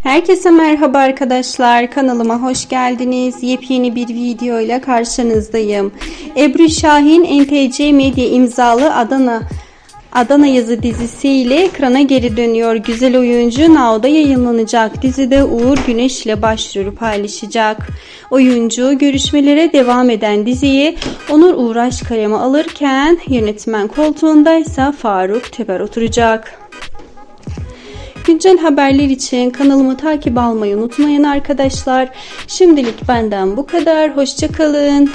Herkese merhaba arkadaşlar, kanalıma hoş geldiniz. Yepyeni bir video ile karşınızdayım. Ebru Şahin NTC Medya imzalı Adana Yazı dizisiyle ekrana geri dönüyor. Güzel oyuncu Now'da yayınlanacak dizide Uğur Güneş ile başrolü paylaşacak. Oyuncu görüşmelere devam eden diziyi Onur Uğraş kaleme alırken yönetmen koltuğunda ise Faruk Teber oturacak. Güncel haberler için kanalımı takip almayı unutmayın arkadaşlar. Şimdilik benden bu kadar. Hoşça kalın.